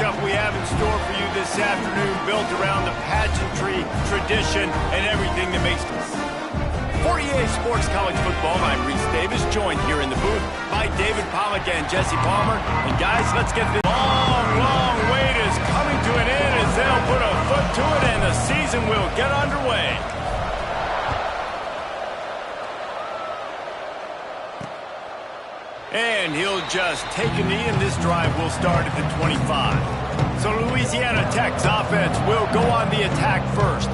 matchup we have in store for you this afternoon, built around the pageantry, tradition, and everything that makes it. 48 Sports College Football, I'm Reese Davis, joined here in the booth by David Pollack and Jesse Palmer. And guys, let's get this long wait is coming to an end as they'll put a foot to it and the season will get underway. And he'll just take a knee, and this drive will start at the 25. So Louisiana Tech's offense will go on the attack first.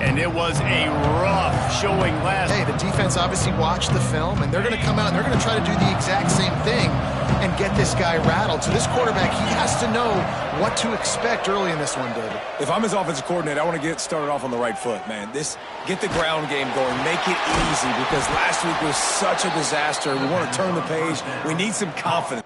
And it was a rough showing last. Hey, the defense obviously watched the film, and they're going to come out and they're going to try to do the exact same thing and get this guy rattled. So this quarterback, he has to know what to expect early in this one, David. If I'm his offensive coordinator, I want to get started off on the right foot, man. Get the ground game going. Make it easy because last week was such a disaster. We want to turn the page. We need some confidence.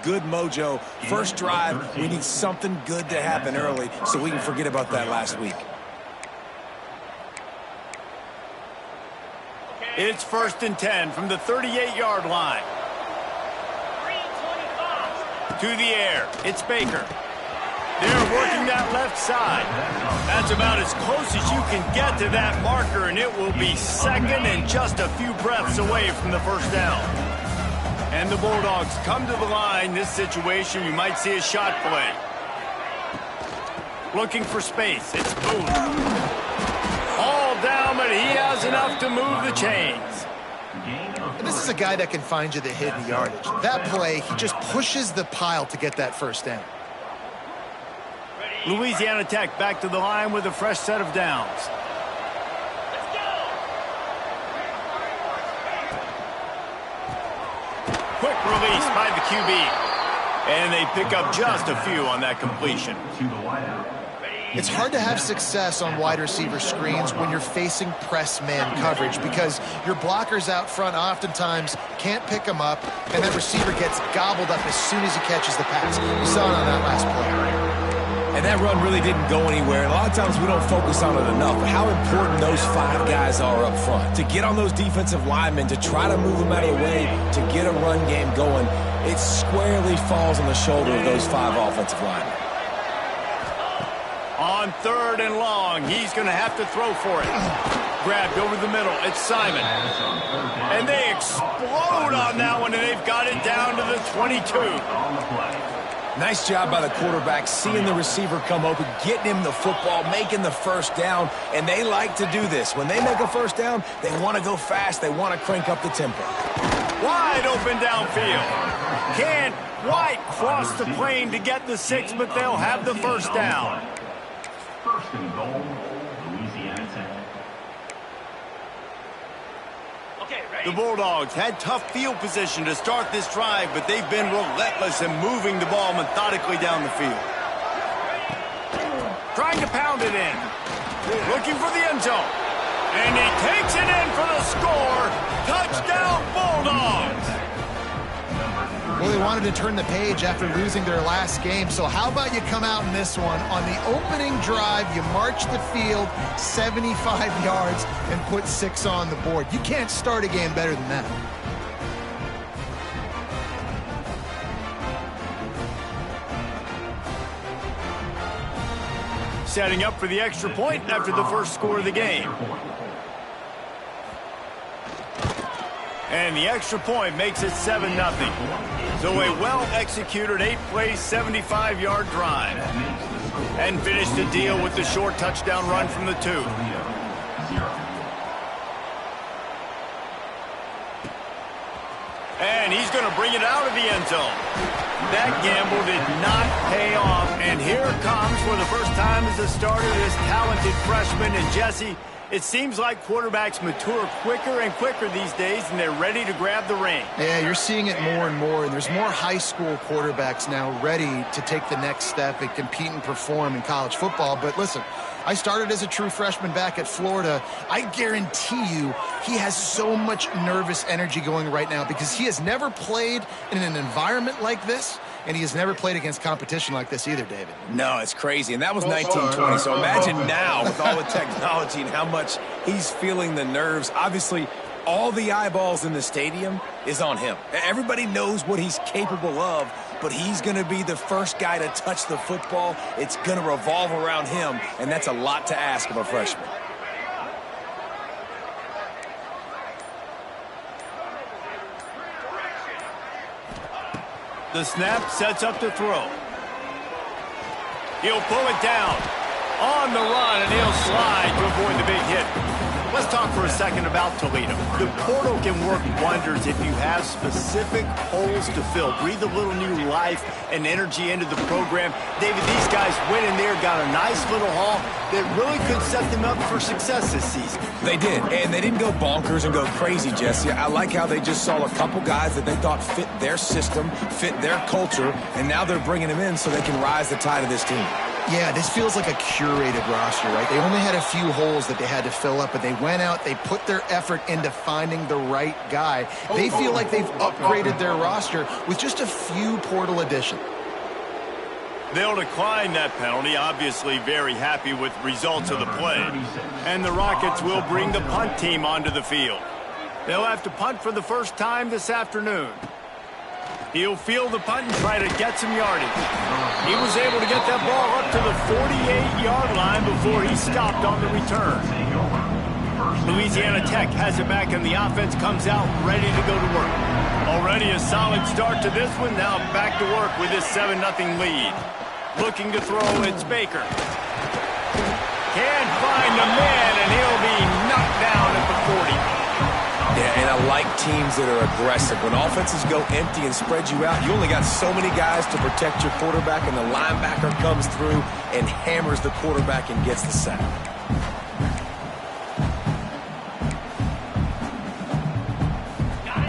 Good mojo. First drive, we need something good to happen early so we can forget about that last week. It's 1st and 10 from the 38-yard line. To the air, it's Baker. They're working that left side. That's about as close as you can get to that marker, and it will be second and just a few breaths away from the first down. And the Bulldogs come to the line. This situation, you might see a shot play. Looking for space. It's Boone. All down, but he has enough to move the chains. And this is a guy that can find you the hidden yardage. That play, he just pushes the pile to get that first down. Louisiana Tech back to the line with a fresh set of downs. Quick release by the QB. And they pick up just a few on that completion. It's hard to have success on wide receiver screens when you're facing press man coverage because your blockers out front oftentimes can't pick them up, and that receiver gets gobbled up as soon as he catches the pass. We saw it on that last play. And that run really didn't go anywhere. And a lot of times we don't focus on it enough, but how important those 5 guys are up front. To get on those defensive linemen, to try to move them out of the way, to get a run game going, it squarely falls on the shoulder of those 5 offensive linemen. On 3rd and long, he's going to have to throw for it. Grabbed over the middle, it's Simon. And they explode on that one, and they've got it down to the 22. Nice job by the quarterback, seeing the receiver come open, getting him the football, making the first down, and they like to do this. When they make a first down, they want to go fast. They want to crank up the tempo. Wide open downfield. Can't quite cross the plane to get the 6, but they'll have the first down. 1st and goal, Louisiana Tech. The Bulldogs had tough field position to start this drive, but they've been relentless in moving the ball methodically down the field. Trying to pound it in. Looking for the end zone. And he takes it in for the score. Touchdown, Bulldogs! Well, they wanted to turn the page after losing their last game, so how about you come out in this one? On the opening drive, you march the field 75 yards and put 6 on the board. You can't start a game better than that. Setting up for the extra point after the first score of the game. And the extra point makes it 7-0. So a well-executed 8-play, 75-yard drive. And finish the deal with the short touchdown run from the 2. And he's going to bring it out of the end zone. That gamble did not pay off. And here comes, for the first time as a starter, this talented freshman. And Jesse, it seems like quarterbacks mature quicker and quicker these days, and they're ready to grab the reins. Yeah, you're seeing it more and more, and there's more high school quarterbacks now ready to take the next step and compete and perform in college football. But listen, I started as a true freshman back at Florida. I guarantee you he has so much nervous energy going right now because he has never played in an environment like this. and he has never played against competition like this either, David. No, it's crazy, and that was 1920, so imagine now with all the technology and how much he's feeling the nerves. Obviously, all the eyeballs in the stadium is on him. Everybody knows what he's capable of, but he's going to be the first guy to touch the football. It's going to revolve around him, and that's a lot to ask of a freshman. The snap sets up to throw. He'll pull it down. On the run, and he'll slide to avoid the big hit. Let's talk for a second about Toledo. The portal can work wonders if you have specific holes to fill. Breathe a little new life and energy into the program. David, these guys went in there, got a nice little haul that really could set them up for success this season. They did, and they didn't go bonkers and go crazy, Jesse. I like how they just saw a couple guys that they thought fit their system, fit their culture, and now they're bringing them in so they can rise the tide of this team. Yeah, this feels like a curated roster, right? They only had a few holes that they had to fill up, but they went out, they put their effort into finding the right guy. They feel like they've upgraded their roster with just a few portal additions. They'll decline that penalty, obviously very happy with results of the play. And the Rockets will bring the punt team onto the field. They'll have to punt for the first time this afternoon. He'll field the punt and try to get some yardage. He was able to get that ball up to the 48-yard line before he stopped on the return. Louisiana Tech has it back, and the offense comes out ready to go to work. Already a solid start to this one. Now back to work with this 7-0 lead. Looking to throw, it's Baker. Can't find the man, and he'll be knocked down at the 40. Yeah, and I like teams that are aggressive. When offenses go empty and spread you out, you only got so many guys to protect your quarterback, and the linebacker comes through and hammers the quarterback and gets the sack.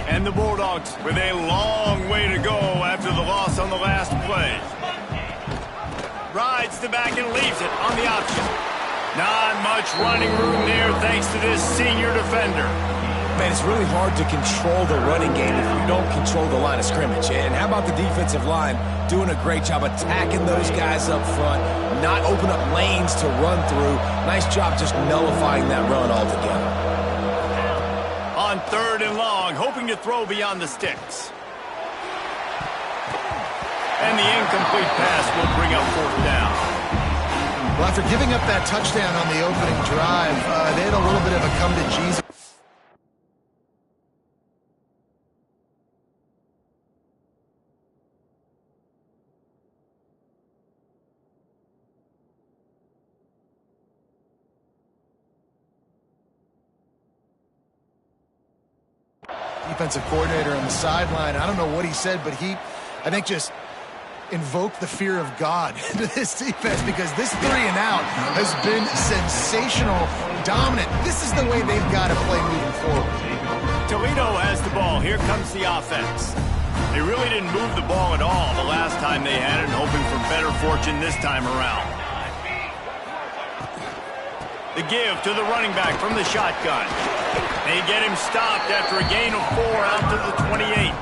And the Bulldogs with a long way to go after the loss on the last play. Rides the back and leaves it on the option. Not much running room there thanks to this senior defender. Man, it's really hard to control the running game if you don't control the line of scrimmage. And how about the defensive line doing a great job attacking those guys up front, not open up lanes to run through. Nice job just nullifying that run altogether. On 3rd and long, hoping to throw beyond the sticks. And the incomplete pass will bring up 4th down. Well, after giving up that touchdown on the opening drive, they had a little bit of a come-to-Jesus. Defensive coordinator on the sideline. I don't know what he said, but I think, just invoked the fear of God into this defense, because this 3-and-out has been sensational, dominant. This is the way they've got to play moving forward. Toledo has the ball. Here comes the offense. They really didn't move the ball at all the last time they had it, hoping for better fortune this time around. The give to the running back from the shotgun. They get him stopped after a gain of 4 out to the 28.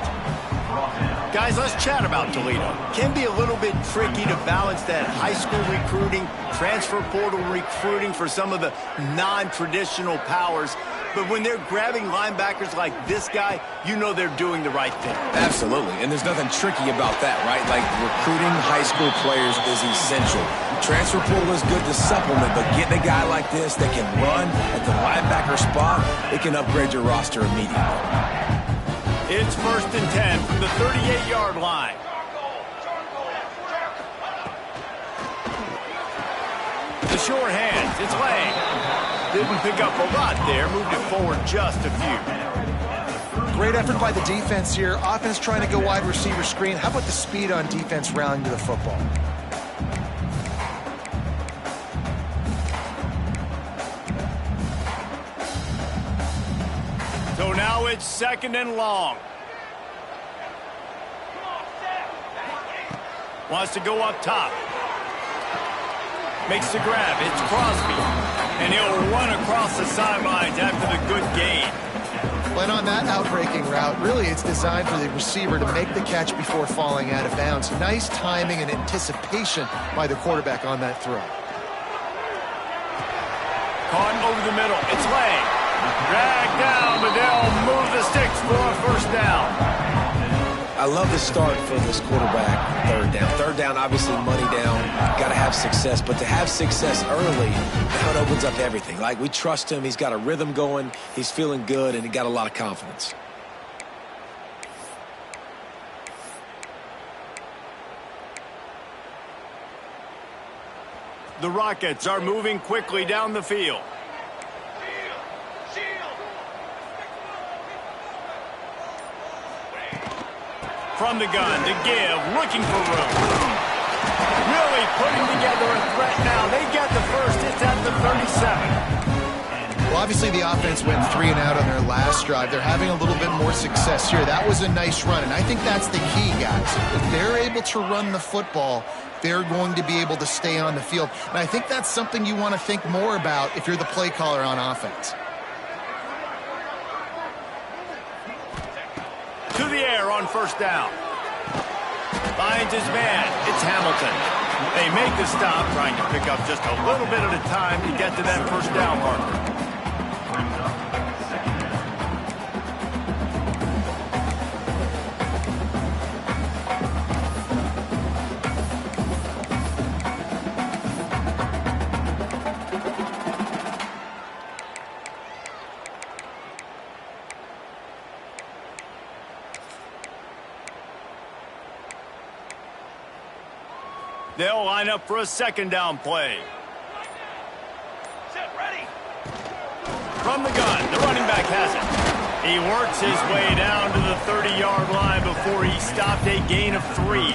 Guys, let's chat about Toledo. Can be a little bit tricky to balance that high school recruiting, transfer portal recruiting for some of the non-traditional powers. But when they're grabbing linebackers like this guy, you know they're doing the right thing. Absolutely, and there's nothing tricky about that, right? Like, recruiting high school players is essential. Transfer portal is good to supplement, but getting a guy like this that can run at the linebacker spot, it can upgrade your roster immediately. It's 1st and 10 from the 38-yard line. The short hands, it's Lang. Didn't pick up a lot there, moved it forward just a few. Great effort by the defense here. Offense trying to go wide receiver screen. How about the speed on defense rallying to the football? So now it's 2nd and long. Wants to go up top. Makes the grab. It's Crosby. And he'll run across the sidelines after the good gain. When on that outbreaking route, really it's designed for the receiver to make the catch before falling out of bounds. Nice timing and anticipation by the quarterback on that throw. Caught over the middle. It's Lay. Dragged down, but they'll move the sticks for a first down. I love the start for this quarterback. Third down. Third down, obviously money down. Got to have success, but to have success early, now it opens up everything. Like, we trust him. He's got a rhythm going. He's feeling good, and he got a lot of confidence. The Rockets are moving quickly down the field. From the gun to give, looking for room. Really putting together a threat now. They get the first. It's at the 37. Well, obviously the offense went 3 and out on their last drive. They're having a little bit more success here. That was a nice run, and I think that's the key, guys. If they're able to run the football, they're going to be able to stay on the field. And I think that's something you want to think more about if you're the play caller on offense. To the air on first down. Finds his man. It's Hamilton. They make the stop, trying to pick up just a little bit at a time to get to that first down marker. They'll line up for a second down play. Set, ready. From the gun, the running back has it. He works his way down to the 30-yard line before he stopped, a gain of 3.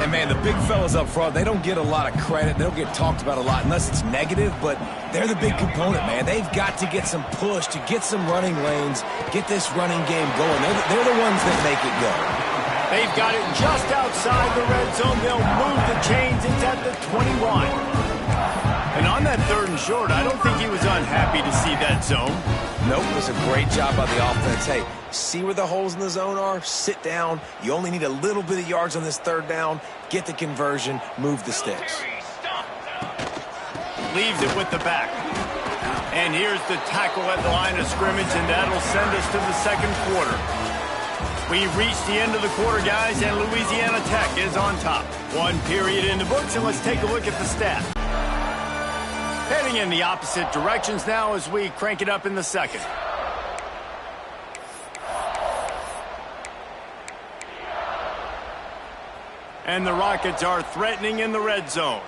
And, man, the big fellas up front, they don't get a lot of credit. They don't get talked about a lot unless it's negative, but they're the big component, man. They've got to get some push, to get some running lanes, get this running game going. They're the ones that make it go. They've got it just outside the red zone. They'll move the chains. It's at the 21. And on that 3rd and short, I don't think he was unhappy to see that zone. Nope, it was a great job by the offense. Hey, see where the holes in the zone are? Sit down. You only need a little bit of yards on this 3rd down. Get the conversion. Move the sticks. Leaves it with the back. And here's the tackle at the line of scrimmage, and that'll send us to the second quarter. We've reached the end of the quarter, guys, and Louisiana Tech is on top. 1 period in the books, and let's take a look at the stat. Heading in the opposite directions now as we crank it up in the second. And the Rockets are threatening in the red zone.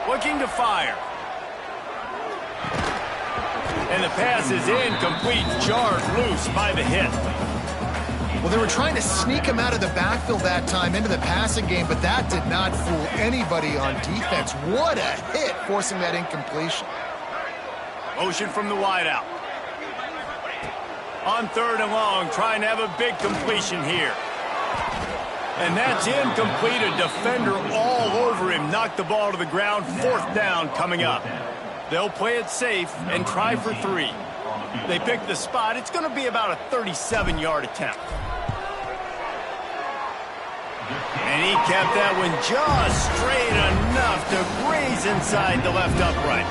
Looking to fire. And the pass is incomplete, jarred loose by the hit. Well, they were trying to sneak him out of the backfield that time into the passing game, but that did not fool anybody on defense. What a hit, forcing that incompletion. Motion from the wideout. On 3rd and long, trying to have a big completion here. And that's incomplete. A defender all over him. Knocked the ball to the ground. 4th down coming up. They'll play it safe and try for 3. They pick the spot. It's going to be about a 37-yard attempt. And he kept that one just straight enough to graze inside the left upright.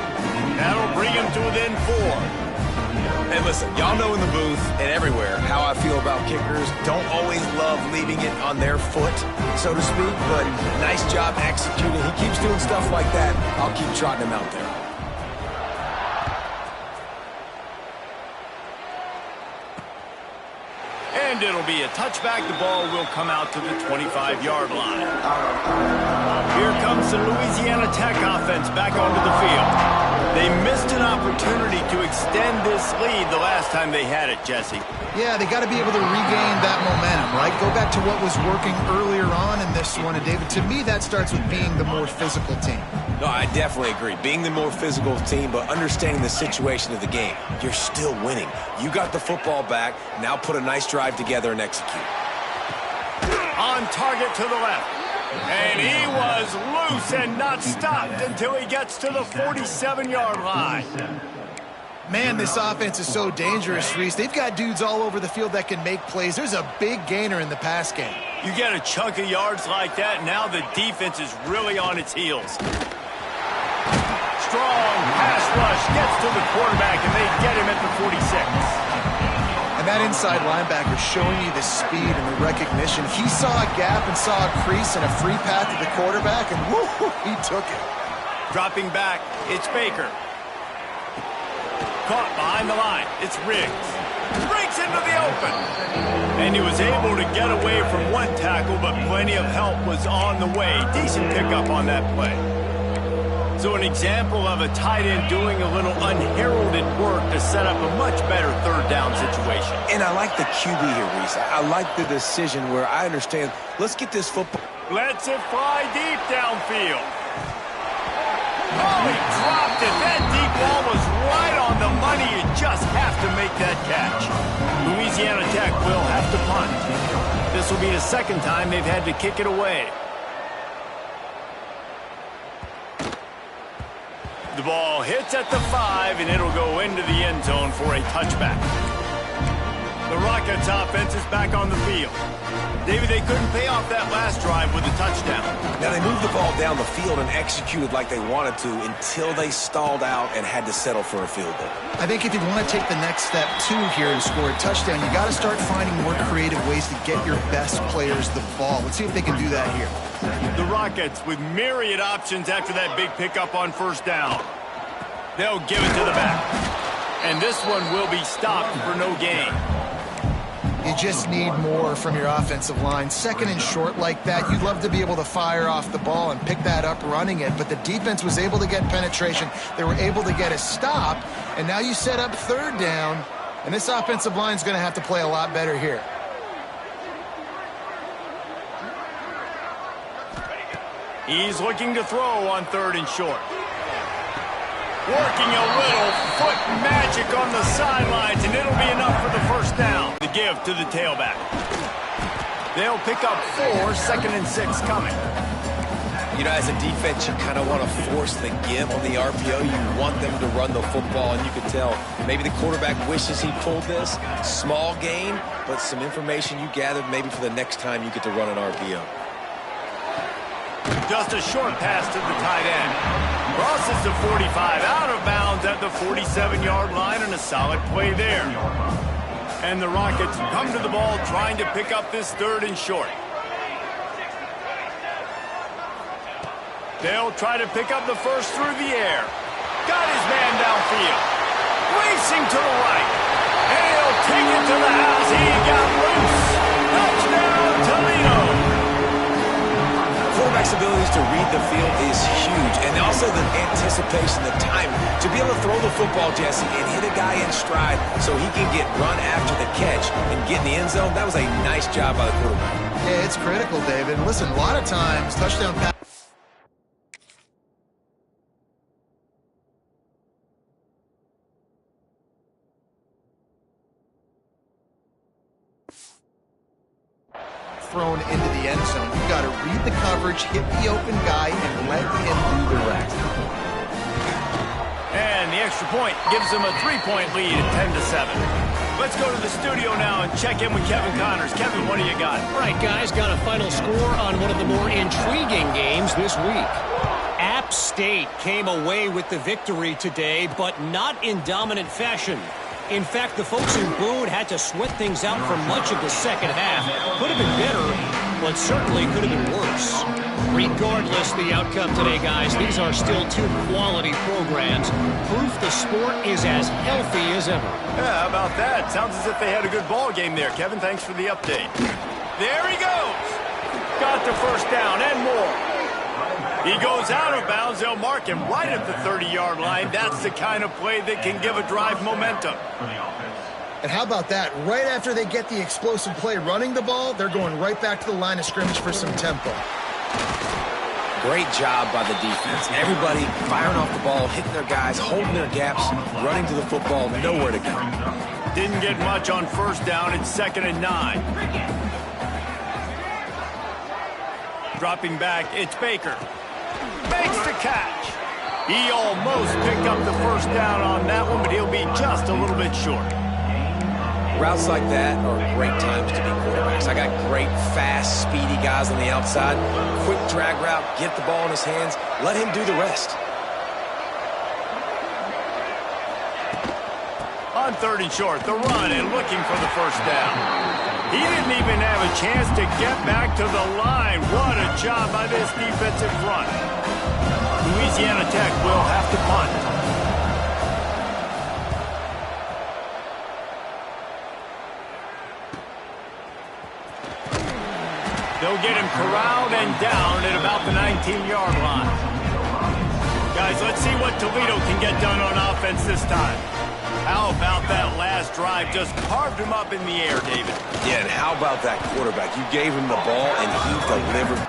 That'll bring him to within 4. And listen, y'all know in the booth and everywhere how I feel about kickers. Don't always love leaving it on their foot, so to speak, but nice job executing. He keeps doing stuff like that. I'll keep trotting him out there. And it'll be a touchback. The ball will come out to the 25-yard line. Here comes the Louisiana Tech offense back onto the field. They missed an opportunity to extend this lead the last time they had it, Jesse. Yeah, they got to be able to regain that momentum, right? Go back to what was working earlier on in this one. And, David, to me, that starts with being the more physical team. No, I definitely agree. Being the more physical team, but understanding the situation of the game. You're still winning. You got the football back. Now put a nice drive together and execute. On target to the left. And he was loose and not stopped until he gets to the 47-yard line. Man, this offense is so dangerous, Reese. They've got dudes all over the field that can make plays. There's a big gainer in the pass game. You get a chunk of yards like that, now the defense is really on its heels. Strong pass rush gets to the quarterback, and they get him at the 46. And that inside linebacker showing you the speed and the recognition. He saw a gap and saw a crease and a free path to the quarterback, and woo, he took it. Dropping back, it's Baker. Caught behind the line. It's Riggs. Breaks into the open. And he was able to get away from one tackle, but plenty of help was on the way. Decent pickup on that play. So an example of a tight end doing a little unheralded work to set up a much better third down situation. And I like the QB here, Reese. I like the decision where I understand, let's get this football. Lets it fly deep downfield. Oh, he dropped it. That deep ball was right on the money. You just have to make that catch. Louisiana Tech will have to punt. This will be the second time they've had to kick it away. The ball hits at the 5, and it'll go into the end zone for a touchback. The Rockets offense is back on the field. David, they couldn't pay off that last drive with a touchdown. Now, they moved the ball down the field and executed like they wanted to until they stalled out and had to settle for a field goal. I think if you want to take the next step, too, here and score a touchdown, you got to start finding more creative ways to get your best players the ball. Let's see if they can do that here. The Rockets with myriad options after that big pickup on first down. They'll give it to the back. And this one will be stopped for no gain. You just need more from your offensive line. Second and short like that, you'd love to be able to fire off the ball and pick that up running it, but the defense was able to get penetration. They were able to get a stop, and now you set up third down, and this offensive line is going to have to play a lot better here. He's looking to throw on third and short. Working a little foot magic on the sidelines, and it'll be enough for the first down. The give to the tailback. They'll pick up 4, second and 6 coming. You know, as a defense, you kind of want to force the give on the RPO. You want them to run the football, and you can tell maybe the quarterback wishes he pulled this. Small gain, but some information you gathered maybe for the next time you get to run an RPO. Just a short pass to the tight end. Crosses the 45, out of bounds at the 47-yard line, and a solid play there. And the Rockets come to the ball trying to pick up this third and short. They'll try to pick up the first through the air. Got his man downfield. Racing to the right. And he'll take it to the house. He got loose. Touchdown, Toledo. Quarterback's abilities to read the field is huge, and also the anticipation, the time to be able to throw the football, Jesse, and hit a guy in stride so he can get run after the catch and get in the end zone. That was a nice job by the quarterback. Yeah, it's critical, David. Listen, a lot of times, touchdown pass. Thrown into the end zone. You've got to read the coverage, hit the open guy, and let him do the rest. And the extra point gives them a 3-point lead at 10-7. Let's go to the studio now and check in with Kevin Connors. Kevin, what do you got? All right, guys, got a final score on one of the more intriguing games this week. App State came away with the victory today, but not in dominant fashion. In fact, the folks in Boone had to sweat things out for much of the second half. Could have been better, but certainly could have been worse. Regardless the outcome today, guys, these are still two quality programs. Proof the sport is as healthy as ever. Yeah, how about that? Sounds as if they had a good ball game there. Kevin, thanks for the update. There he goes. Got the first down and more. He goes out of bounds. They'll mark him right at the 30-yard line. That's the kind of play that can give a drive momentum. And how about that? Right after they get the explosive play running the ball, they're going right back to the line of scrimmage for some tempo. Great job by the defense. Everybody firing off the ball, hitting their guys, holding their gaps, running to the football, nowhere to go. Didn't get much on first down. It's 2nd and 9. Dropping back, it's Baker. Makes the catch. He almost picked up the first down on that one, but he'll be just a little bit short. Routes like that are great times to be quarterbacks. I got great, fast, speedy guys on the outside. Quick drag route, get the ball in his hands, let him do the rest. On 3rd and short, the run and looking for the first down. He didn't even have a chance to get back to the line. What a job by this defensive front. Louisiana Tech will have to punt. They'll get him corralled and down at about the 19-yard line. Guys, let's see what Toledo can get done on offense this time. How about that last drive? Just carved him up in the air, David. Yeah, and how about that quarterback? You gave him the ball, and he delivered.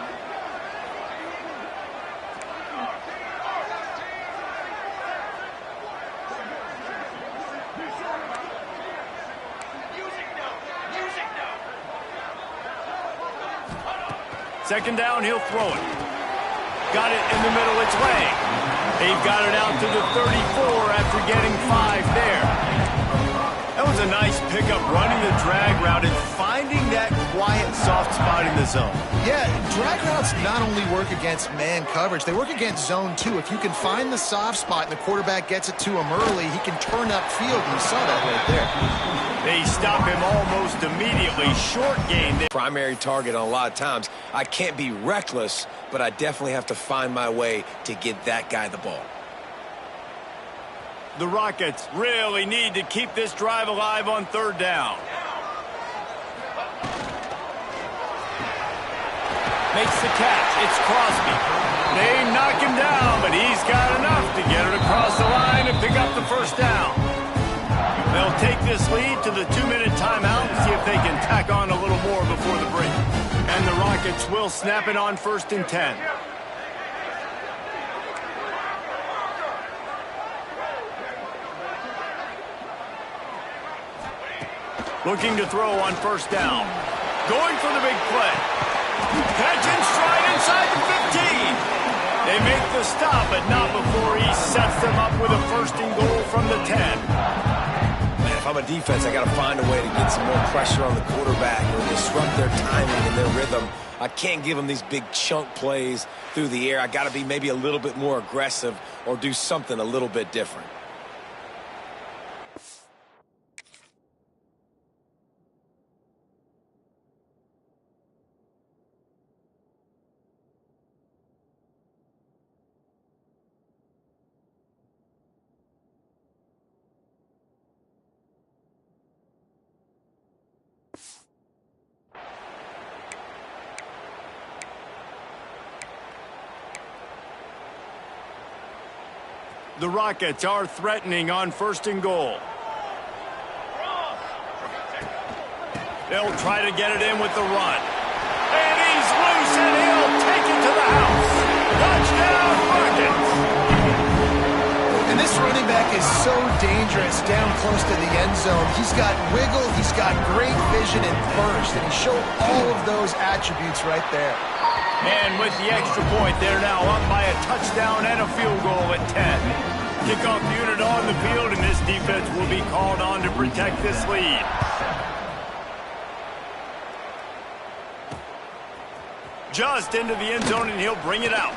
Second down, he'll throw it. Got it in the middle, it's Lang. They've got it out to the 34 after getting 5 there. That was a nice pickup, running the drag route and finding that quiet, soft spot in the zone. Yeah, drag routes not only work against man coverage, they work against zone too. If you can find the soft spot and the quarterback gets it to him early, he can turn upfield, and you saw that right there. They stop him almost immediately. Short gain. Primary target on a lot of times. I can't be reckless, but I definitely have to find my way to get that guy the ball. The Rockets really need to keep this drive alive on 3rd down. Makes the catch. It's Crosby. They knock him down, but he's got enough to get it across the line and pick up the first down. They'll take this lead to the 2-minute timeout and see if they can tack on a little more before the break. And the Rockets will snap it on 1st and 10. Looking to throw on 1st down. Going for the big play. Catch and stride inside the 15. They make the stop, but not before he sets them up with a 1st and goal from the 10. Man, if I'm a defense, I got to find a way to get some more pressure on the quarterback or disrupt their timing and their rhythm. I can't give them these big chunk plays through the air. I got to be maybe a little bit more aggressive or do something a little bit different. The Rockets are threatening on 1st and goal. They'll try to get it in with the run. And he's loose, and he'll take it to the house. Touchdown, Rockets! And this running back is so dangerous down close to the end zone. He's got wiggle, he's got great vision and burst, and he showed all of those attributes right there. And with the extra point, they're now up by a touchdown and a field goal at 10. Kickoff unit on the field, and this defense will be called on to protect this lead. Just into the end zone, and he'll bring it out.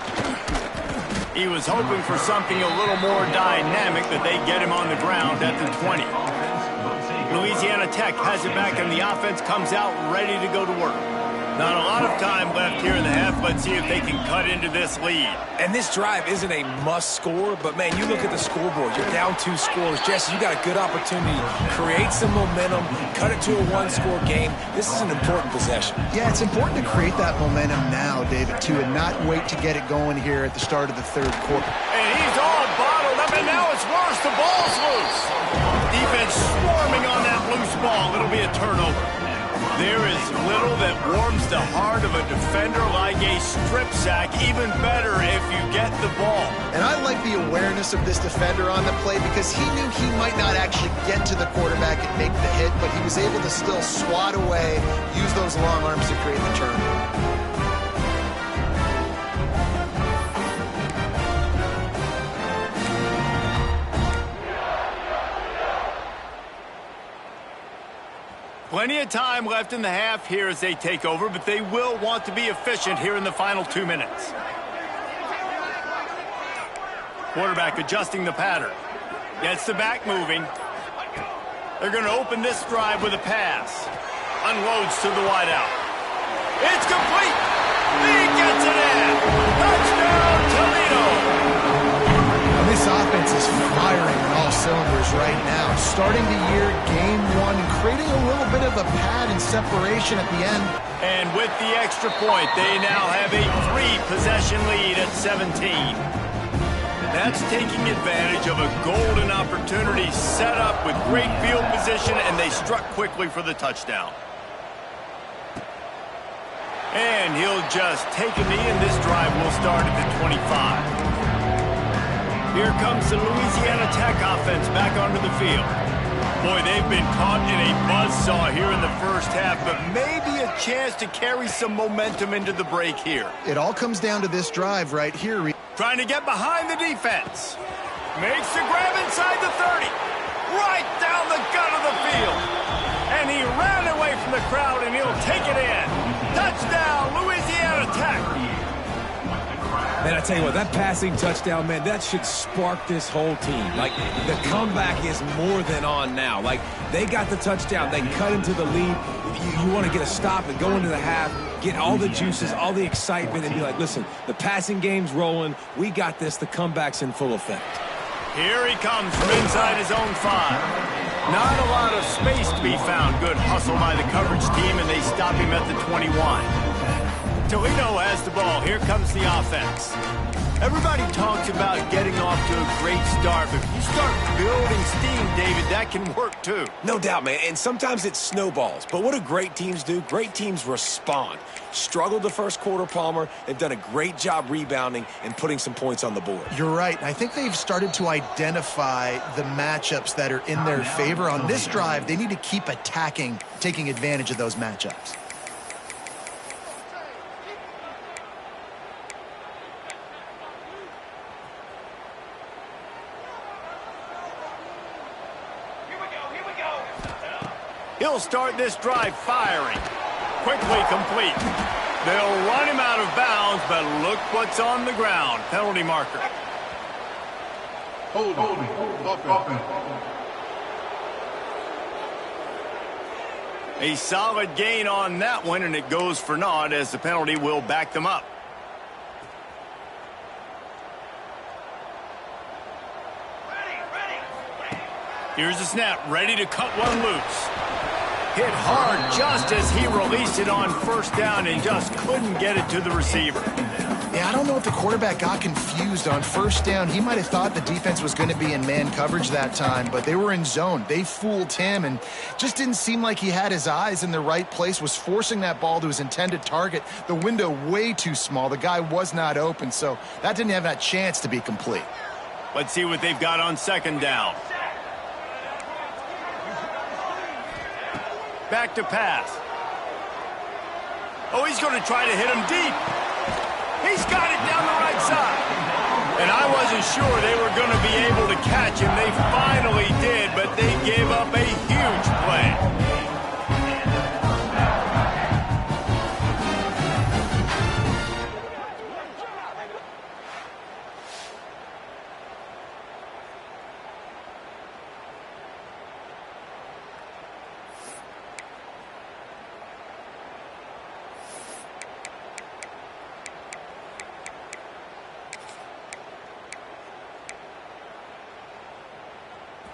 He was hoping for something a little more dynamic, but they get him on the ground at the 20. Louisiana Tech has it back, and the offense comes out ready to go to work. Not a lot of time left here in the half. Let's see if they can cut into this lead. And this drive isn't a must score, but man, you look at the scoreboard, you're down 2 scores. Jesse, you got a good opportunity. Create some momentum, cut it to a 1-score game. This is an important possession. Yeah, it's important to create that momentum now, David, too, and not wait to get it going here at the start of the 3rd quarter. And he's all bottled up, and now it's worse. The ball's loose. Defense swarming on that loose ball. It'll be a turnover. There is little that warms the heart of a defender like a strip sack. Even better if you get the ball. And I like the awareness of this defender on the play because he knew he might not actually get to the quarterback and make the hit, but he was able to still swat away, use those long arms to create the turn. Plenty of time left in the half here as they take over, but they will want to be efficient here in the final 2 minutes. Quarterback adjusting the pattern. Gets the back moving. They're going to open this drive with a pass. Unloads to the wideout. It's complete. He gets it in. Touchdown, Toledo. This offense is firing on all cylinders right now. Starting the year, game one, and creating a little bit of a pad and separation at the end. And with the extra point, they now have a 3-possession lead at 17. That's taking advantage of a golden opportunity set up with great field position, and they struck quickly for the touchdown. And he'll just take a knee, and this drive will start at the 25. Here comes the Louisiana Tech offense back onto the field. Boy, they've been caught in a buzzsaw here in the first half, but maybe a chance to carry some momentum into the break here. It all comes down to this drive right here. Trying to get behind the defense. Makes the grab inside the 30. Right down the gut of the field. And he ran away from the crowd, and he'll take it in. Touchdown, Louisiana Tech. Man, I tell you what, that passing touchdown, man, that should spark this whole team. Like, the comeback is more than on now. Like, they got the touchdown. They cut into the lead. You want to get a stop and go into the half, get all the juices, all the excitement, and be like, listen, the passing game's rolling. We got this. The comeback's in full effect. Here he comes from inside his own 5. Not a lot of space to be found. Good hustle by the coverage team, and they stop him at the 21. Toledo has the ball. Here comes the offense. Everybody talks about getting off to a great start, but if you start building steam, David, that can work too. No doubt, man, and sometimes it snowballs. But what do great teams do? Great teams respond. Struggled the first quarter, Palmer. They've done a great job rebounding and putting some points on the board. You're right. I think they've started to identify the matchups that are in their favor. On this drive, they need to keep attacking, taking advantage of those matchups. He'll start this drive firing. Quickly complete. They'll run him out of bounds, but look what's on the ground. Penalty marker. Holding. Offense. A solid gain on that one, and it goes for naught as the penalty will back them up. Here's the snap, ready to cut one loose. Hit hard just as he released it on first down and just couldn't get it to the receiver. Yeah, I don't know if the quarterback got confused on first down. He might have thought the defense was going to be in man coverage that time, but they were in zone. They fooled him and just didn't seem like he had his eyes in the right place, was forcing that ball to his intended target. The window way too small. The guy was not open, so that didn't have that chance to be complete. Let's see what they've got on second down. Back to pass. Oh, he's going to try to hit him deep. He's got it down the right side. And I wasn't sure they were going to be able to catch him. They finally did, but they gave up a huge play.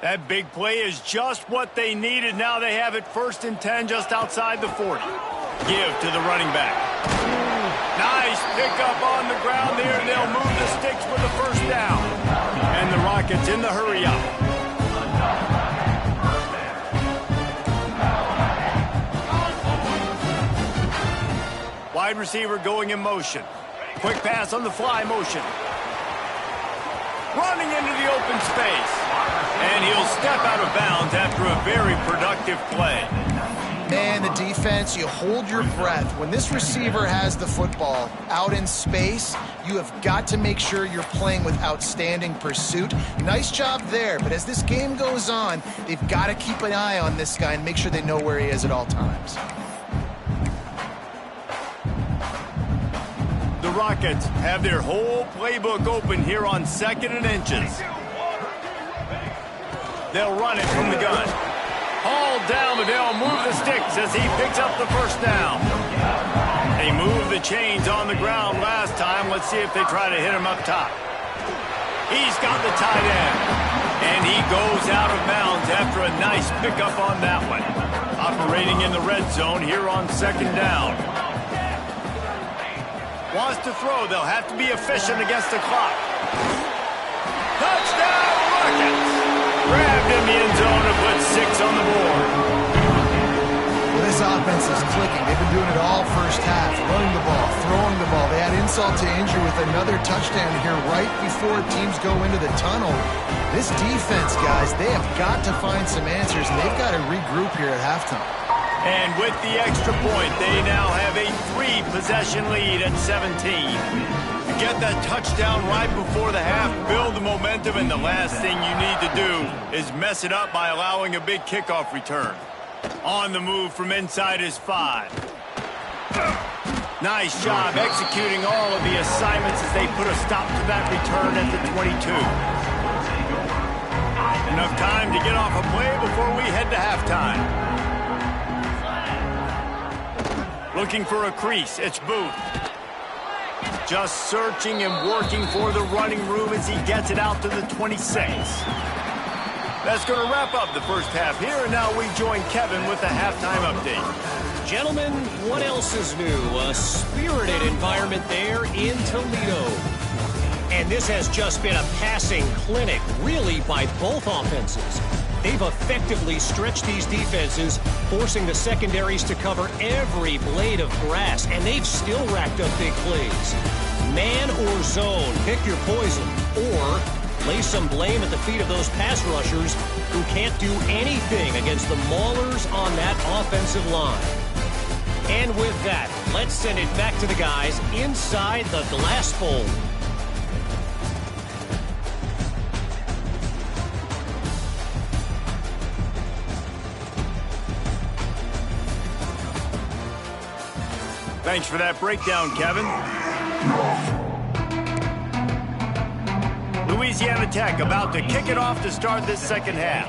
That big play is just what they needed. Now they have it 1st and 10 just outside the 40. Give to the running back. Nice pickup on the ground there. They'll move the sticks for the first down. And the Rockets in the hurry up. Wide receiver going in motion. Quick pass on the fly motion. Running into the open space. And he'll step out of bounds after a very productive play. Man, the defense, you hold your breath. When this receiver has the football out in space, you have got to make sure you're playing with outstanding pursuit. Nice job there, but as this game goes on, they've got to keep an eye on this guy and make sure they know where he is at all times. The Rockets have their whole playbook open here on 2nd and inches. They'll run it from the gun. Hauled down, but they'll move the sticks as he picks up the first down. They moved the chains on the ground last time. Let's see if they try to hit him up top. He's got the tight end. And he goes out of bounds after a nice pickup on that one. Operating in the red zone here on 2nd down. Wants to throw. They'll have to be efficient against the clock. Touchdown, Rockets! Grabbed in the end zone and put 6 on the board. Well, this offense is clicking. They've been doing it all first half. Running the ball, throwing the ball. They had insult to injury with another touchdown here right before teams go into the tunnel. This defense, guys, they have got to find some answers, and they've got to regroup here at halftime. And with the extra point, they now have a 3-possession lead at 17. Get that touchdown right before the half, build the momentum, and the last thing you need to do is mess it up by allowing a big kickoff return. On the move from inside his 5. Nice job executing all of the assignments as they put a stop to that return at the 22. Enough time to get off a play before we head to halftime. Looking for a crease, it's Booth. Just searching and working for the running room as he gets it out to the 26. That's going to wrap up the first half here, and now we join Kevin with the halftime update. Gentlemen, what else is new? A spirited environment there in Toledo. And this has just been a passing clinic, really, by both offenses. They've effectively stretched these defenses, forcing the secondaries to cover every blade of grass, and they've still racked up big plays. Man or zone, pick your poison, or lay some blame at the feet of those pass rushers who can't do anything against the maulers on that offensive line. And with that, let's send it back to the guys inside the glass bowl. Thanks for that breakdown, Kevin. Louisiana Tech about to kick it off to start this second half.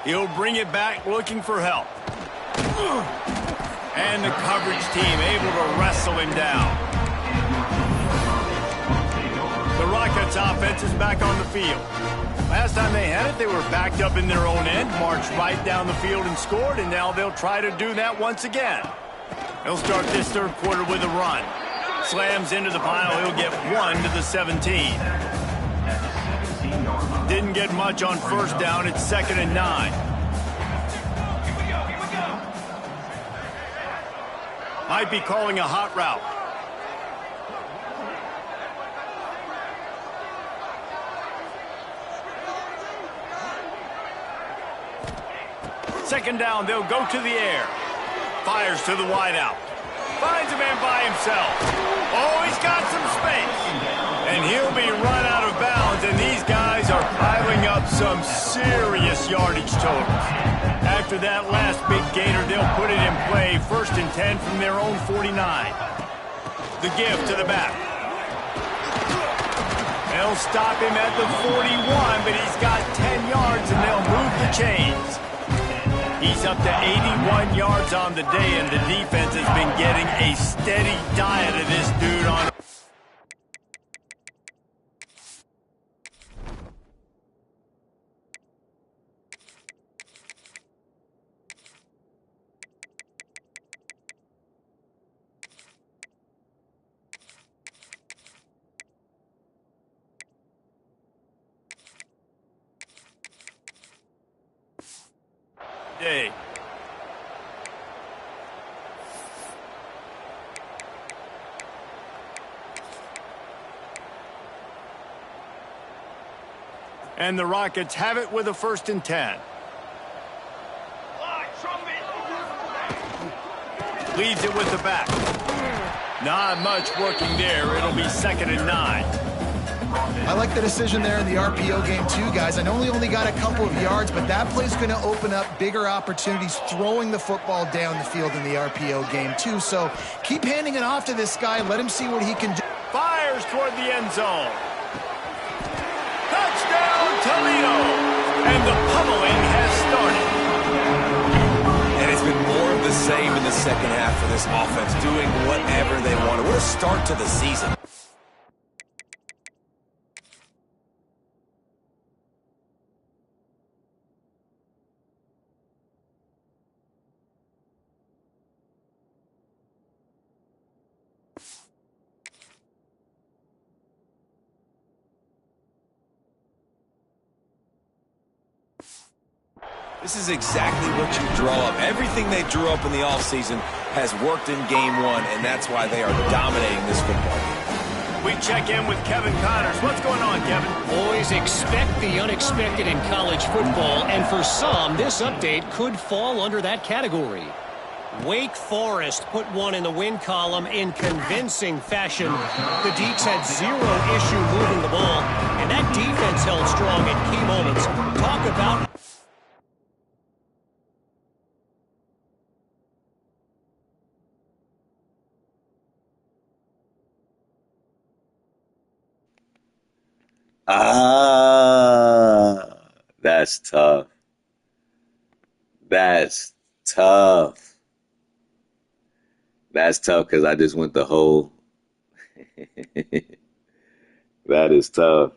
He'll bring it back looking for help. And the coverage team able to wrestle him down. The Rockets offense is back on the field. Last time they had it, they were backed up in their own end, marched right down the field and scored, and now they'll try to do that once again. He'll start this third quarter with a run. Slams into the pile, he'll get 1 to the 17. Didn't get much on first down, it's 2nd and 9. Might be calling a hot route. Second down, they'll go to the air. Fires to the wideout. Finds a man by himself. Oh, he's got some space. And he'll be run out of bounds, and these guys are piling up some serious yardage totals. After that last big gainer, they'll put it in play. 1st and 10 from their own 49. The give to the back. They'll stop him at the 41, but he's got 10 yards, and they'll move the chains. He's up to 81 yards on the day, and the defense has been getting a steady diet of this dude on. Day. And the Rockets have it with a 1st and 10. Leads it with the back. Not much working there. It'll be 2nd and 9. I like the decision there in the RPO game too, guys. I know he only got a couple of yards, but that play's going to open up bigger opportunities throwing the football down the field in the RPO game too. So keep handing it off to this guy. Let him see what he can do. Fires toward the end zone. Touchdown, Toledo. And the pummeling has started. And it's been more of the same in the second half for this offense, doing whatever they wanted. What a start to the season. This is exactly what you draw up. Everything they drew up in the offseason has worked in game 1, and that's why they are dominating this football game. We check in with Kevin Connors. What's going on, Kevin? Always expect the unexpected in college football, and for some, this update could fall under that category. Wake Forest put one in the win column in convincing fashion. The Deacs had 0 issue moving the ball, and that defense held strong in key moments. Talk about... That's tough. That's tough. That's tough because I just went the whole. That is tough.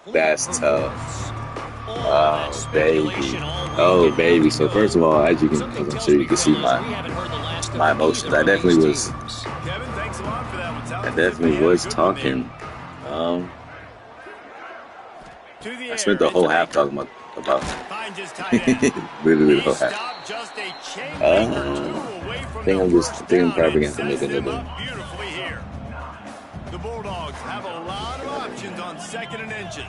That's tough. Oh, baby. Oh, baby. So first of all, as I'm sure you can see my emotions. I definitely was. I definitely was talking. I spent the whole half talking about literally the whole half. I think I'm probably going to make another one. The Bulldogs have a lot of options on 2nd and inches.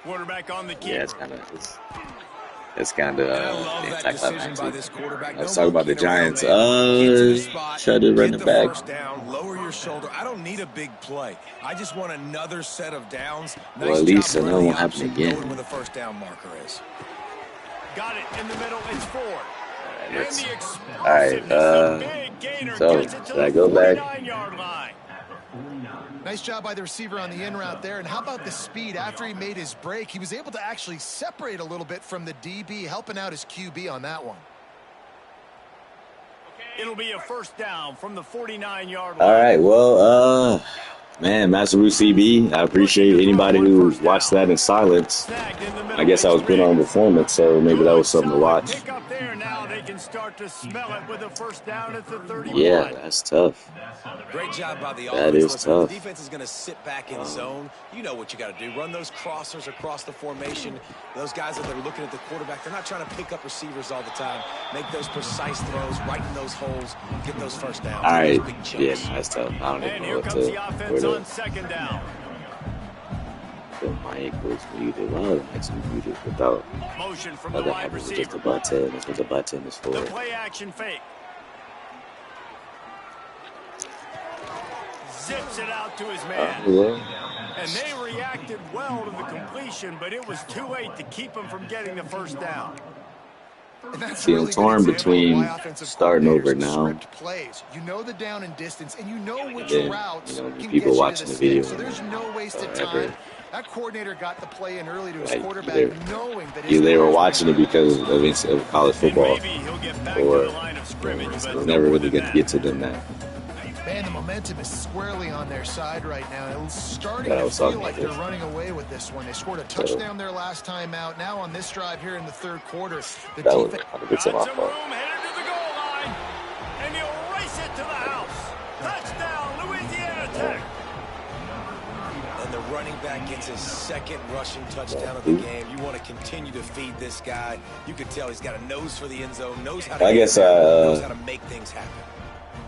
Quarterback on the keeper. Yeah, it's kind of anticlimactic. Let's talk about the Giants. Shut it, running back. Lower your shoulder. I don't need a big play. I just want another set of downs. Well, at least I know it won't happen again. Where the 1st down marker is. Got it in the middle. It's 4. All right. So should I go back? Nice job by the receiver on the in route there. And how about the speed? After he made his break, he was able to actually separate a little bit from the DB, helping out his QB on that one. It'll be a 1st down from the 49-yard line. All right, well, man, Master Bruce CB, I appreciate anybody who watched that in silence. I guess I was put on performance, so maybe that was something to watch. Yeah, that's tough. Great job by the that offense. Is tough. The defense is going to sit back in zone. You know what you got to do. Run those crossers across the formation. Those guys that are looking at the quarterback, they're not trying to pick up receivers all the time. Make those precise throws, right in those holes, get those 1st downs. All right, yeah, that's tough. I don't even know what to. On 2nd down. The mic was muted. Well, the mic's muted without. Motion from the wide receiver. Just a button. That's what the button is for. The play action fake. Zips it out to his man. And they reacted well to the completion, but it was too late to keep him from getting the 1st down. See, I'm torn between starting over now. Plays. You know the down and distance, and you know which routes can people get watching you to the video. So there's no wasted time. That coordinator got the play in early to his quarterback, knowing that either they were watching it because of college football, or it's never really going to get to them now. Man, the momentum is squarely on their side right now. It's starting to feel like they're running away with this one. They scored a touchdown their last time out. Now on this drive here in the 3rd quarter, the defense got some room headed to the goal line, and he'll race it to the house. Touchdown, Louisiana Tech. And the running back gets his 2nd rushing touchdown of the game. You want to continue to feed this guy. You can tell he's got a nose for the end zone, knows how to knows how to make things happen.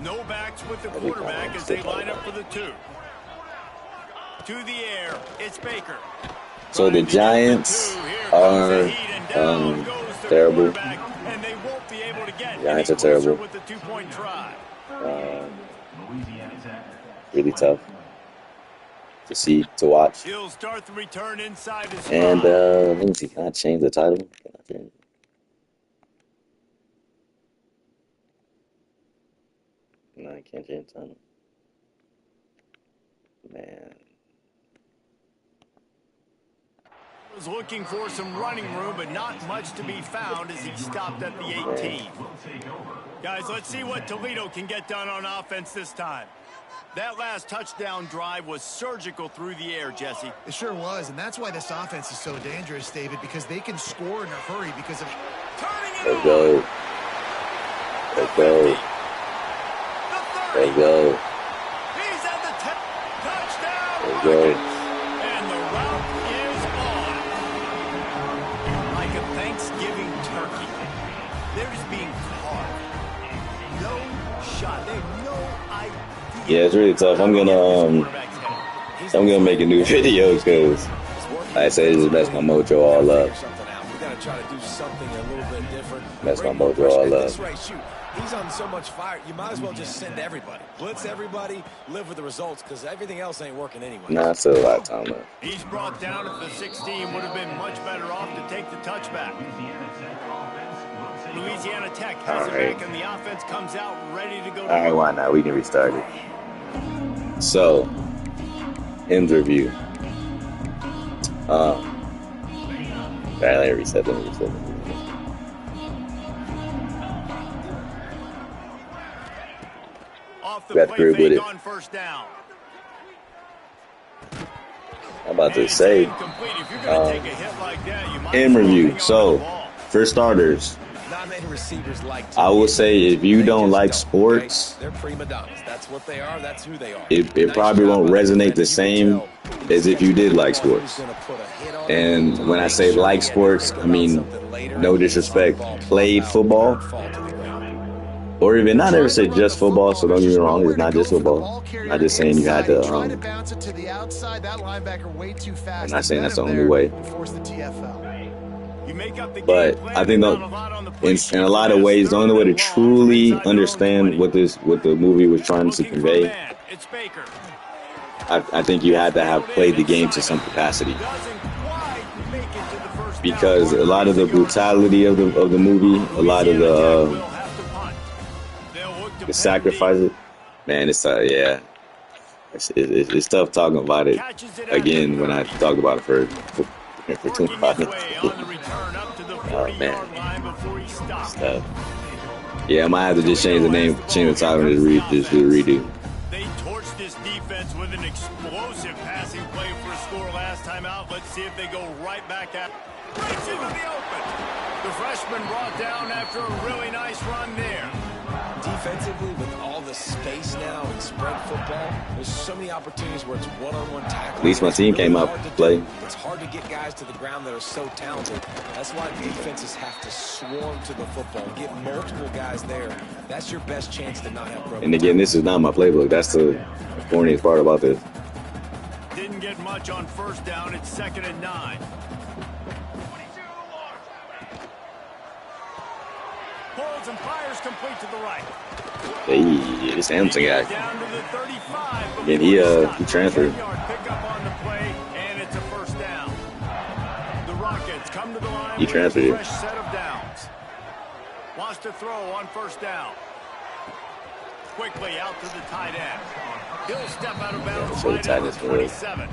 No backs with the quarterback as they line up for the 2. To the air, it's Baker. So the Giants are terrible. And they won't be able to get Giants are terrible. with the 2-point try. Really tough to see, to watch. He'll start the return inside his And let me see, can I change the title? No, I can't change the title. Man. Was looking for some running room, but not much to be found as he stopped at the 18. Guys, let's see what Toledo can get done on offense this time. That last touchdown drive was surgical through the air, Jesse. It sure was, and that's why this offense is so dangerous, David, because they can score in a hurry because of... Let's go. Let's go. Let's go. He's at the touchdown. Let's go. And the route is on. Like a Thanksgiving turkey. They're just being carved. No shot. They have no idea. Yeah, it's really tough. I'm gonna make a new video because, like I said, it just messed my mojo all up. Messed my mojo all up. He's on so much fire, you might as well just send everybody. Blitz everybody, live with the results, because everything else ain't working anyway. Nah, still a lot of time left. He's brought down at the 16. Would have been much better off to take the touchback. Louisiana Tech has it back, and the offense comes out ready to go. All right, why not? We can restart it. So, M's review. Let me reset. Off the Got play through with it. on first down. I'm about to say, M review. So, for starters, I will say if you don't like sports, They're prima donnas. That's what they are. That's who they are. it probably won't resonate the same as if you did like sports. And when I say like sports, I mean, no disrespect, played football. Or even, not ever say just football, so don't get me wrong, it's not just football. I'm just saying you had to, I'm not saying that's the only way. But I think in a lot of ways, the only way to truly understand what the movie was trying to convey, I think you had to have played the game to some capacity. Because a lot of the brutality of the movie, a lot of the sacrifices, man, it's it's tough talking about it again when I talk about it for 25 minutes. Oh man, it's tough. Yeah, I might have to just change the name, change the title, and just do a redo. They torched this defense with an explosive passing play for a score last time out. Let's see if they go right back at breaks into the open. The freshman brought down after a really nice run there. Defensively, with all the space now and spread football, there's so many opportunities where it's one-on-one tackling. At least my team came out to play. It's hard to get guys to the ground that are so talented. That's why defenses have to swarm to the football, get multiple guys there. That's your best chance to not have broken. And again, this is not my playbook. That's the corniest part about this. Didn't get much on first down. It's 2nd and 9. Holds and fires complete to the right. Hey, this Hamilton guy. Down to the 35. Again, he transferred. Pick up on the play, and it's a first down. The Rockets come to the line. He transferred with a fresh set of downs. Wants to throw on first down. Quickly out to the tight end. He'll step out of bounds right at the 27.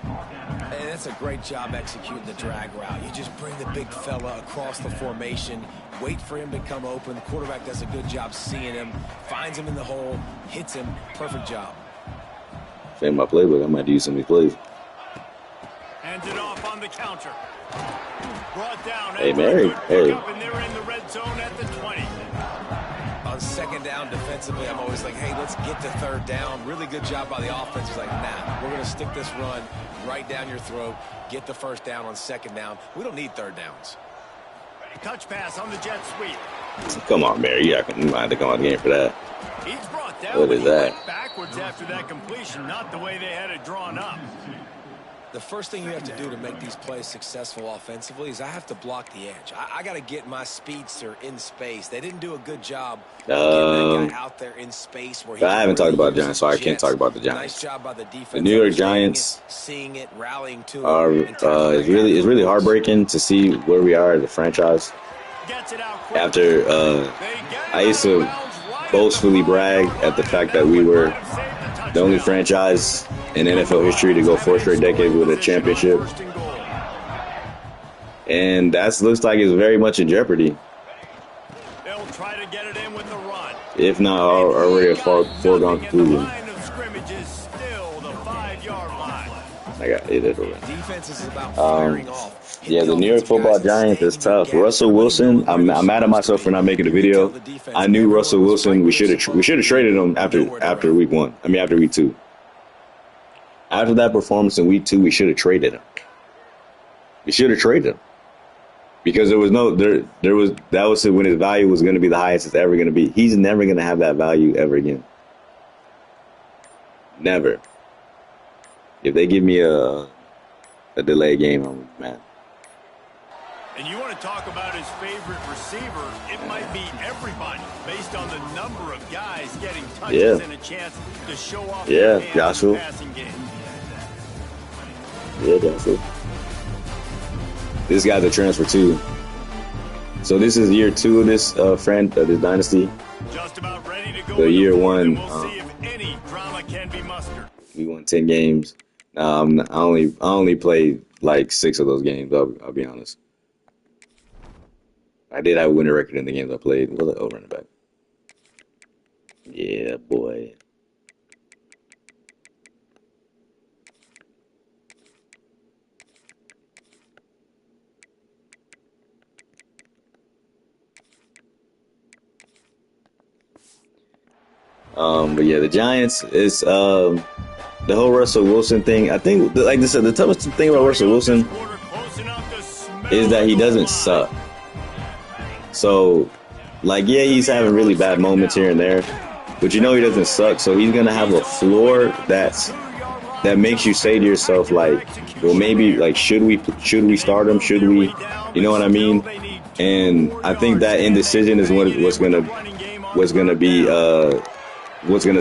And that's a great job executing the drag route. You just bring the big fella across the formation, wait for him to come open. The quarterback does a good job seeing him, finds him in the hole, hits him. Perfect job. Same my playbook. I might use some of these plays. Hands it off on the counter. Brought down. Hey, Mary. Hey. And they're in the red zone at the 20. On second down defensively, I'm always like, hey, let's get to third down. Really good job by the offense. It's like, nah, we're going to stick this run right down your throat, get the first down on second down. We don't need third downs. Touch pass on the jet sweep. Come on, Mary. You have to come out of the game for that. He's brought down, What but is he that? went backwards after that completion, not the way they had it drawn up. The first thing you have to do to make these plays successful offensively is I have to block the edge. I got to get my speedster in space. They didn't do a good job getting that guy out there in space. Where I haven't talked about the Giants, so I can't talk about the Giants. Nice job by the defense. The New York Giants seeing it, rallying to are it, it's really heartbreaking to see where we are as a franchise. After I used to boastfully brag at the fact that we were the only franchise in NFL history to go 4 straight decades with a championship. And that looks like it's very much in jeopardy. They'll try to get it in with the run. If not already a foregone conclusion. Line of scrimmage is still the 5-yard line. I got it over. Defense is about firing off. Yeah, the New York Football Giants is tough. Russell Wilson, I'm mad at myself for not making a video. I knew Russell Wilson. We should have traded him after week 1. I mean after week 2. After that performance in week 2, we should have traded him. We should have traded him because there was that was when his value was going to be the highest it's ever going to be. He's never going to have that value ever again. Never. If they give me a delay game, I'm mad. And you want to talk about his favorite receiver, it might be everybody based on the number of guys getting touches and a chance to show off their hands in the passing game. Yeah, Joshua. This guy's a transfer too. So this is year 2 of this this dynasty. Just about ready to go. The year 1. We'll see if any drama can be mustered. We won 10 games. I only played like 6 of those games. I'll be honest. I did have a winning record in the games I played. Was it over in the back? Yeah, boy. But yeah, the Giants is the whole Russell Wilson thing. I think, like I said, the toughest thing about Russell Wilson is that he doesn't suck. So, like, yeah, he's having really bad moments here and there, but you know he doesn't suck. So he's gonna have a floor that makes you say to yourself, like, well, maybe, like, should we start him? Should we? You know what I mean? And I think that indecision is what's gonna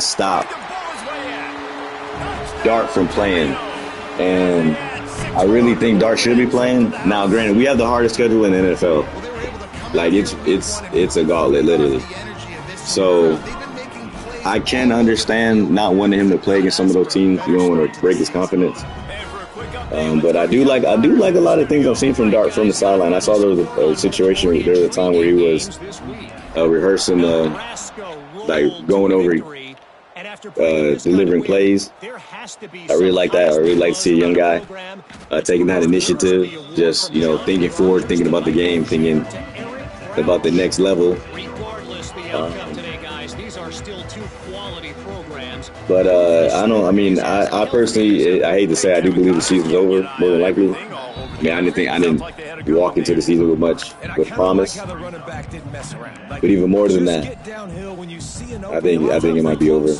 stop Dart from playing. And I really think Dart should be playing. Now, granted, we have the hardest schedule in the NFL. Like, it's a gauntlet, literally. So I can understand not wanting him to play against some of those teams. You don't want to break his confidence. But I do like a lot of things I've seen from Dart from the sideline. I saw there was a situation, there was a time where he was rehearsing, like going over, delivering plays. I really like that. I really like to see a young guy taking that initiative, just, you know, thinking forward, thinking about the game, thinking about the next level. But I personally, I hate to say, I do believe the season's over, more than likely. I mean, I didn't walk into the season with promise. But even more than that, I think it might be over.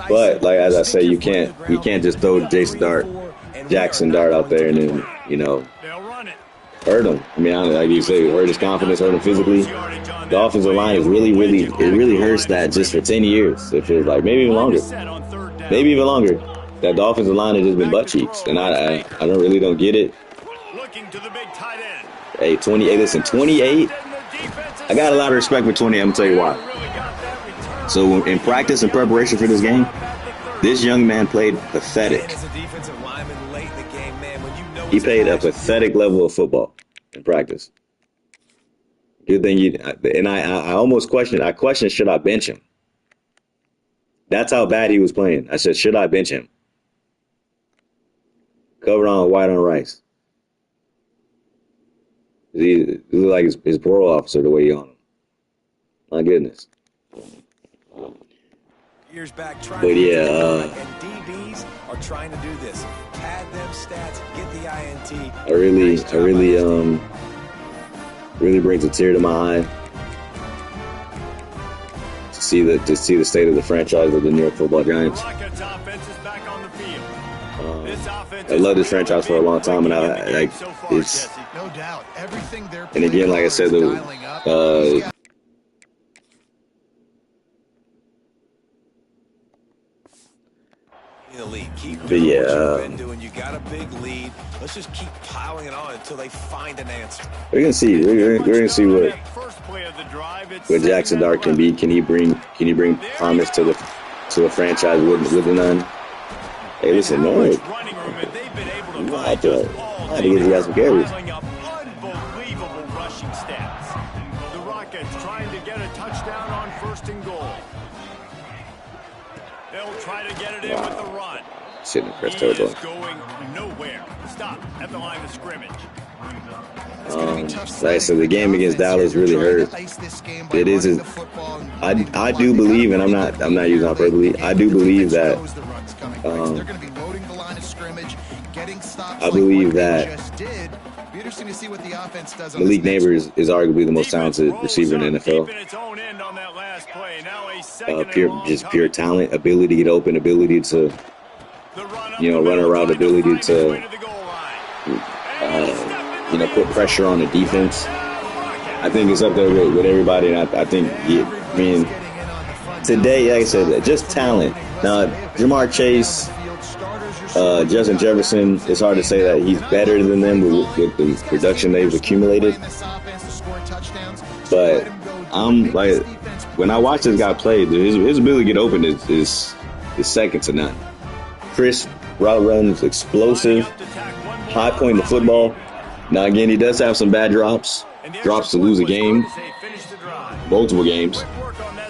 But like as I say, we can't just throw Jackson Dart out there and then, you know, hurt him. I mean, like you say, hurt his confidence, hurt him physically. The offensive line is really hurts that just for 10 years. It feels like maybe even longer. That the offensive line has just been butt cheeks, and I don't get it. Hey, 28. Listen, 28. I got a lot of respect for 28. I'm gonna tell you why. So in practice and preparation for this game, this young man played pathetic. He played a pathetic level of football in practice. Good thing I almost questioned. I questioned, should I bench him? That's how bad he was playing. I said, should I bench him? Covered on white on rice. He looked like his parole officer the way he on him. My goodness. Years back, but yeah, and DBs are trying to do this. Pad them stats, get the INT. I really brings a tear to my eye to see the state of the franchise of the New York Football Giants. I love this franchise for a long time, and it's no doubt. Everything they're and again, like I said, The lead. Keep but doing yeah, what you've been doing. You got a big lead. Let's just keep piling it on until they find an answer. we're gonna see. We're gonna see what Jackson Dart can be. Can he bring promise to the franchise with the none? Hey, listen, man. I had to get you guys some carries. Unbelievable rushing stats. The Rockets trying to get a touchdown on 1st and goal. They'll try to get it in with the run. Sitting in press He territory. is going nowhere. Stop at the line of scrimmage. Like I said, the game against Dallas really hurt. It isn't. I do believe, and I'm not using hyperbole. I do believe that. I believe that Malik Neighbors is arguably the most talented receiver in the NFL. Pure talent, ability to get open, ability to, run around, ability to, put pressure on the defense. I think it's up there with everybody, and I think, today, like I said, just talent. Now, Jamar Chase, Justin Jefferson, it's hard to say that he's better than them with the production they've accumulated. But I'm like, when I watch this guy play, his ability to get open is second to none. Crisp, route runs, explosive, high point the football. Now again, he does have some bad drops to lose a game, multiple games.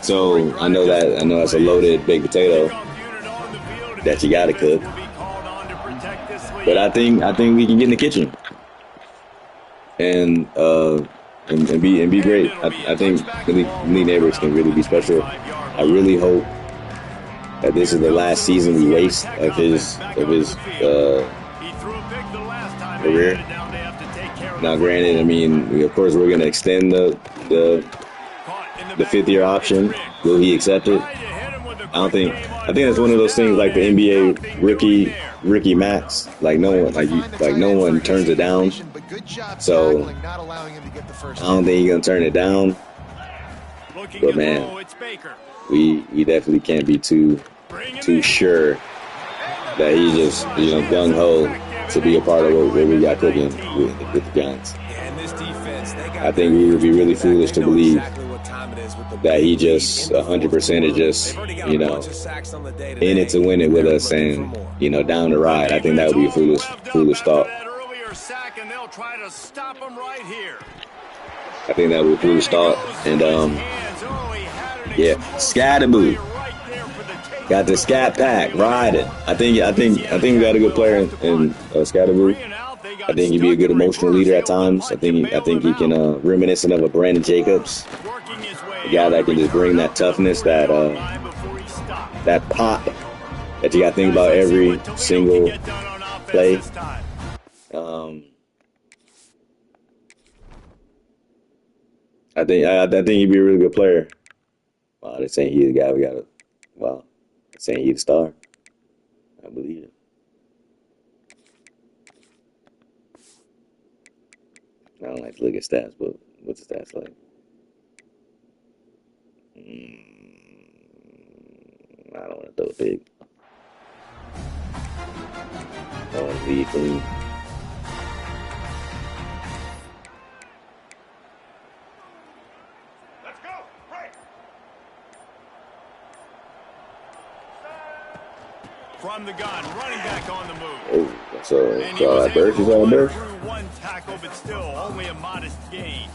So I know that's a loaded baked potato that you got to cook. But I think we can get in the kitchen and be great. I think Malik Neighbors can really be special. I really hope that this is the last season we waste of his career. Now, granted, of course, we're going to extend the 5th-year option. Will he accept it? I think it's one of those things like the NBA rookie max. Like no one turns it down. So I don't think he's gonna turn it down. But man, we definitely can't be too sure that he's just gung ho to be a part of what we got cooking with the Giants. I think we would be really foolish to believe that he just 100% is just, in it to win it with us and, down the ride. I think that would be a foolish thought. I think that would be a foolish thought. And, Scatterboo. Got the Scat Pack, ride it. I think we got a good player in Scatterboo. I think he'd be a good emotional leader at times. I think he can reminiscent of a Brandon Jacobs, a guy that can just bring that toughness, that pop that you got to think about every single play. I think he'd be a really good player. Wow, they're saying he's the guy we got to. Wow, they're saying he's the star. I believe it. I don't like to look at stats, but what's the stats like? I don't want to throw it big. I want to lead clean. Let's go. Right. From the gun, running back on the move. Oh, so that Burke is on Burke. One tackle, but still only a modest gain.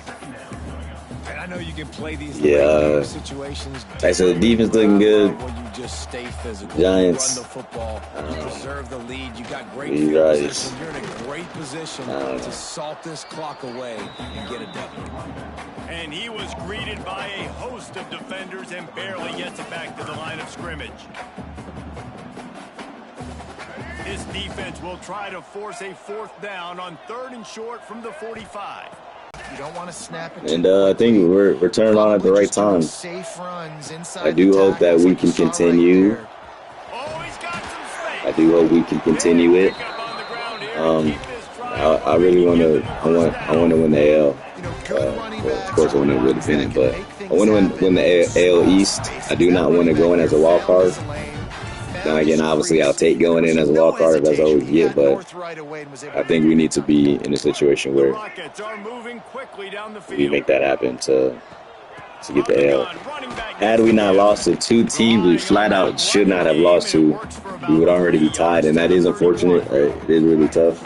And I know you can play these situations. Like, so the defense looking good. You just stay physical. Giants. Run the football. You preserve the lead. You got great You field guys. position. You're in a great position to salt this clock away and get a W. And he was greeted by a host of defenders and barely gets it back to the line of scrimmage. This defense will try to force a 4th down on 3rd and short from the 45. don't want to snap it. And I think we're turning on at the right time. I do hope that we can continue. I do hope we can continue it. I really want to. I want to win the AL. Well, of course, I want to win the pennant, but I want to win the AL East. I do not want to go in as a wild card. Now again, obviously, I'll take going in as a wild card if that's all we get, but I think we need to be in a situation where we make that happen to get the L. Had we not lost to two teams we flat out should not have lost to, we would already be tied, and that is unfortunate. It is really tough.